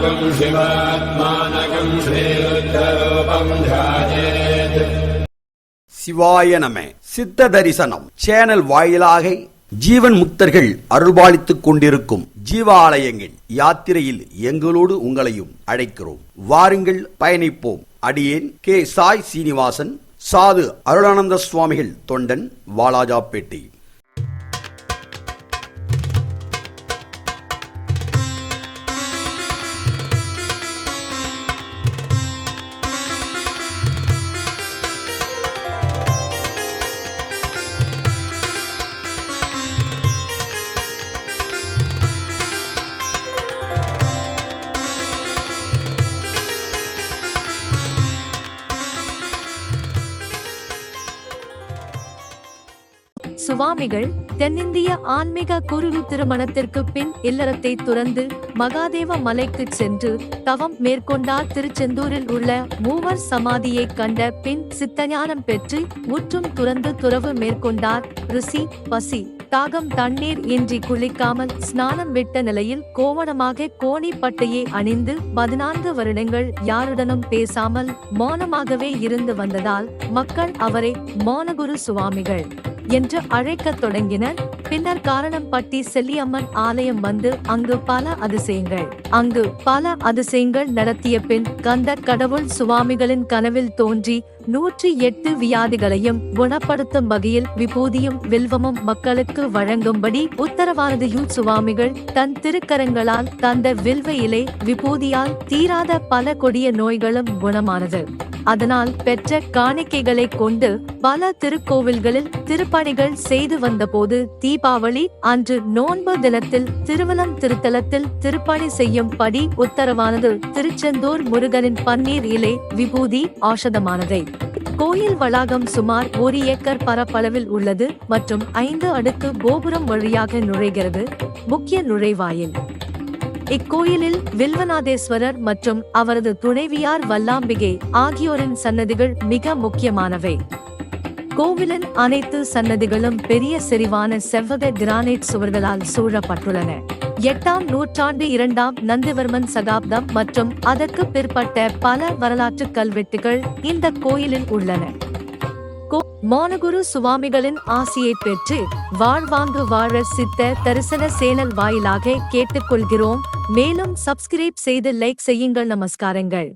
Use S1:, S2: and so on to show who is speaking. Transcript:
S1: शिवात्मानकं शिवात्मानकं श्रीरुद्ररूपं ध्यायेत्.
S2: சிவாய நம. சித்த தரிசனம் சேனல் வாயிலாக ஜீவன் முக்தர்கள் அருள்பாலித்துக் கொண்டிருக்கும் ஜீவாலயங்கள் யாத்திரையில் எங்களோடு உங்களையும் அழைக்கிறோம். வாருங்கள், பயணிப்போம். அடியேன் கே. சாய் சீனிவாசன், சாது அருளானந்த சுவாமிகள் தொண்டன், வாலாஜாப்பேட்டை.
S3: சுவாமிகள் தென்னிந்திய ஆன்மீக குருவி திருமணத்திற்கு பின் இல்லறத்தை துறந்து மகாதேவ மலைக்கு சென்று தவம் மேற்கொண்டார். திருச்செந்தூரில் உள்ள மூவர் சமாதியை கண்ட பின் சித்தஞானம் பெற்று முற்றும் துறந்து துறவு மேற்கொண்டார். ருசி, பசி, தாகம், தண்ணீர் இன்றி குளிக்காமல் ஸ்நானம் விட்ட நிலையில் கோவணமாக கோணி பட்டையை அணிந்து 14 வருடங்கள் யாருடனும் பேசாமல் மௌனமாகவே இருந்து வந்ததால் மக்கள் அவரை மௌனகுரு சுவாமிகள் என்று அழைக்கத் தொடங்கினர். பின்னர் காரணம்பட்டி செல்லியம்மன் ஆலயம் வந்து அங்கு பல அதிசயங்கள் நடத்திய பின் கந்தர் கடவுள் சுவாமிகளின் கனவில் தோன்றி 108 வியாதிகளையும் குணப்படுத்தும் வகையில் விபூதியும் வில்வமும் மக்களுக்கு வழங்கும்படி உத்தரவானது. சுவாமிகள் தன் திருக்கரங்களால் தந்த வில்வ இலை விபூதியால் தீராத பல கொடிய நோய்களும் குணமானது. அதனால் பெற்ற காணிக்கைகளை கொண்டு பல திருக்கோவில்களில் திருப்பணிகள் செய்து வந்தபோது தீபாவளி அன்று நோன்பு தினத்தில் திருவலம் திருத்தலத்தில் திருப்பணி செய்யும் படி உத்தரவானது. திருச்செந்தூர் முருகனின் பன்னீர் இலை விபூதி ஔஷதமானதை. கோயில் வளாகம் சுமார் 1 ஏக்கர் பரப்பளவில் உள்ளது மற்றும் 5 அடுக்கு கோபுரம் வழியாக நுழைகிறது. முக்கிய நுழைவாயில். இக்கோயிலில் வில்வநாதேஸ்வரர் மற்றும் அவரது துணைவியார் வல்லாம்பிகை ஆகியோரின் சன்னதிகள் மிக முக்கியமானவை. கோவிலின் அனைத்து சன்னதிகளும் பெரிய செறிவான செவ்வக கிரானைட் சுவர்களால் சூழப்பட்டுள்ளன. 8ஆம் நூற்றாண்டு 2ஆம் நந்திவர்மன் சகாப்தம் மற்றும் அதற்கு பிற்பட்ட பல வரலாற்று கல்வெட்டுகள் இந்த கோயிலில் உள்ளன. மௌனகுரு சுவாமிகளின் ஆசியை பெற்று வாழ்வாங்கு வாழ சித்த தரிசன சேனல் வாயிலாக கேட்டுக்கொள்கிறோம். மேலும் சப்ஸ்கிரைப் செய்து லைக் செய்யுங்கள். நமஸ்காரங்கள்.